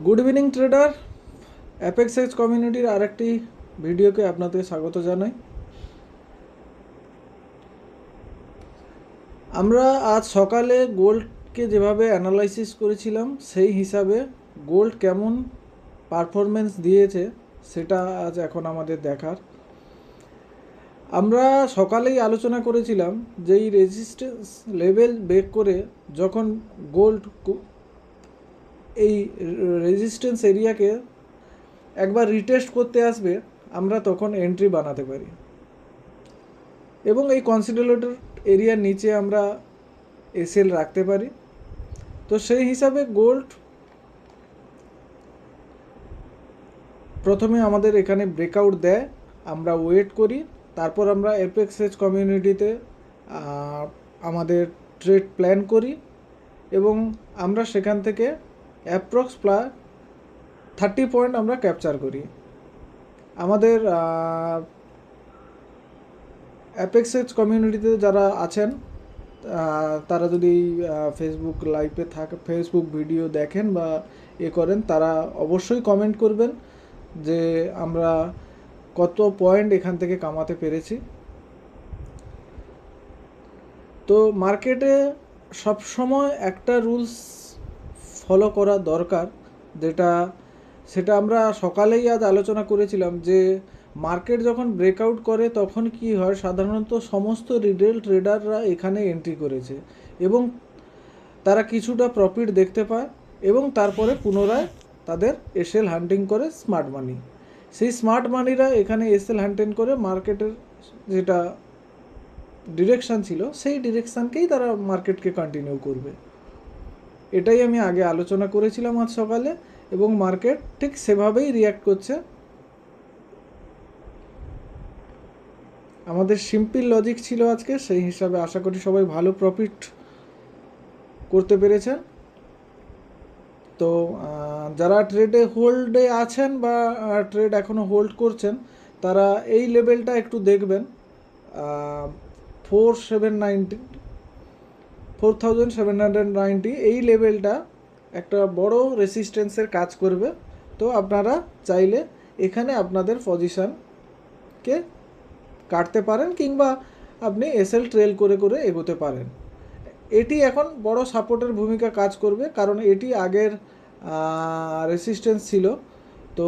Good evening trader, apex X কমিউনিটির আরেকটি ভিডিওকে আপনাদের স্বাগত জানাই। আমরা আজ সকালে গোল্ডকে যেভাবে অ্যানালাইসিস করেছিলাম সেই হিসাবে গোল্ড কেমন পারফরমেন্স দিয়েছে সেটা আজ এখন আমাদের দেখার। আমরা সকালেই আলোচনা করেছিলাম যে এই রেজিস্ট্যান্স লেভেল ব্রেক করে যখন গোল্ড এই রেজিস্ট্যান্স এরিয়াকে একবার রিটেস্ট করতে আসবে, আমরা তখন এন্ট্রি বানাতে পারি এবং এই কনসিডারেটর এরিয়ার নিচে আমরা এসএল রাখতে পারি। তো সেই হিসাবে গোল্ড প্রথমে আমাদের এখানে ব্রেকআউট দেয়, আমরা ওয়েট করি, তারপর আমরা অ্যাপেক্স এক্স কমিউনিটিতে আমাদের ট্রেড প্ল্যান করি এবং আমরা সেখান থেকে অ্যাপ্রক্স প্রায় 30 পয়েন্ট আমরা ক্যাপচার করি। আমাদের অ্যাপেক্স এক্স কমিউনিটিতে যারা আছেন তারা যদি ফেসবুক লাইভে ফেসবুক ভিডিও দেখেন বা করেন, তারা অবশ্যই কমেন্ট করবেন যে আমরা কত পয়েন্ট এখান থেকে কামাতে পেরেছি। তো মার্কেটে সবসময় একটা রুলস ফলো করা দরকার, সেটা আমরা সকালেই আজ আলোচনা করেছিলাম যে মার্কেট যখন ব্রেকআউট করে তখন কি হয়, সাধারণত সমস্ত রিটেল ট্রেডাররা এখানে এন্ট্রি করেছে এবং তারা কিছুটা প্রফিট দেখতে পায় এবং তারপরে পুনরায় তাদের এসএল হান্টিং করে স্মার্ট মানি। সেই স্মার্ট মানিরা এখানে এসএল হান্টিং করে মার্কেটের যেটা ডিরেকশান ছিল সেই ডিরেকশানকেই তারা মার্কেটকে কন্টিনিউ করবে। এটাই আমি আগে আলোচনা করেছিলাম আজ সকালে এবং মার্কেট ঠিক সেভাবেই রিয়্যাক্ট করছে। আমাদের সিম্পল লজিক ছিল আজকে, সেই হিসাবে আশা করি সবাই ভালো প্রফিট করতে পেরেছেন। তো যারা ট্রেডে হোল্ডে আছেন বা ট্রেড এখনও হোল্ড করছেন, তারা এই লেভেলটা একটু দেখবেন, 4790 এই লেভেলটা একটা বড় রেসিস্ট্যান্সের কাজ করবে। তো আপনারা চাইলে এখানে আপনাদের পজিশানকে কাটতে পারেন কিংবা আপনি এসএল ট্রেল করে করে এগোতে পারেন। এটি এখন বড় সাপোর্টের ভূমিকা কাজ করবে, কারণ এটি আগের রেসিস্ট্যান্স ছিল। তো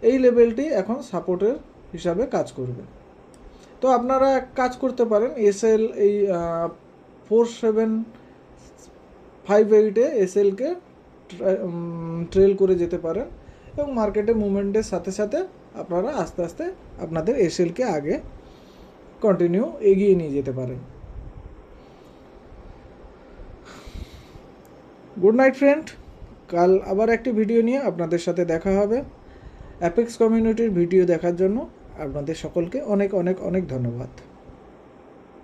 এই লেভেলটি এখন সাপোর্টের হিসাবে কাজ করবে। তো আপনারা এক কাজ করতে পারেন, এসএল এই 4758-এ এসএলকে ট্রেল করে যেতে পারেন এবং মার্কেটে মুভমেন্টের সাথে সাথে আপনারা আস্তে আস্তে আপনাদের এসএলকে আগে কন্টিনিউ এগিয়ে নিয়ে যেতে পারেন। গুড নাইট ফ্রেন্ড, কাল আবার একটি ভিডিও নিয়ে আপনাদের সাথে দেখা হবে। অ্যাপেক্স কমিউনিটির ভিডিও দেখার জন্য আপনাদের সকলকে অনেক অনেক অনেক ধন্যবাদ।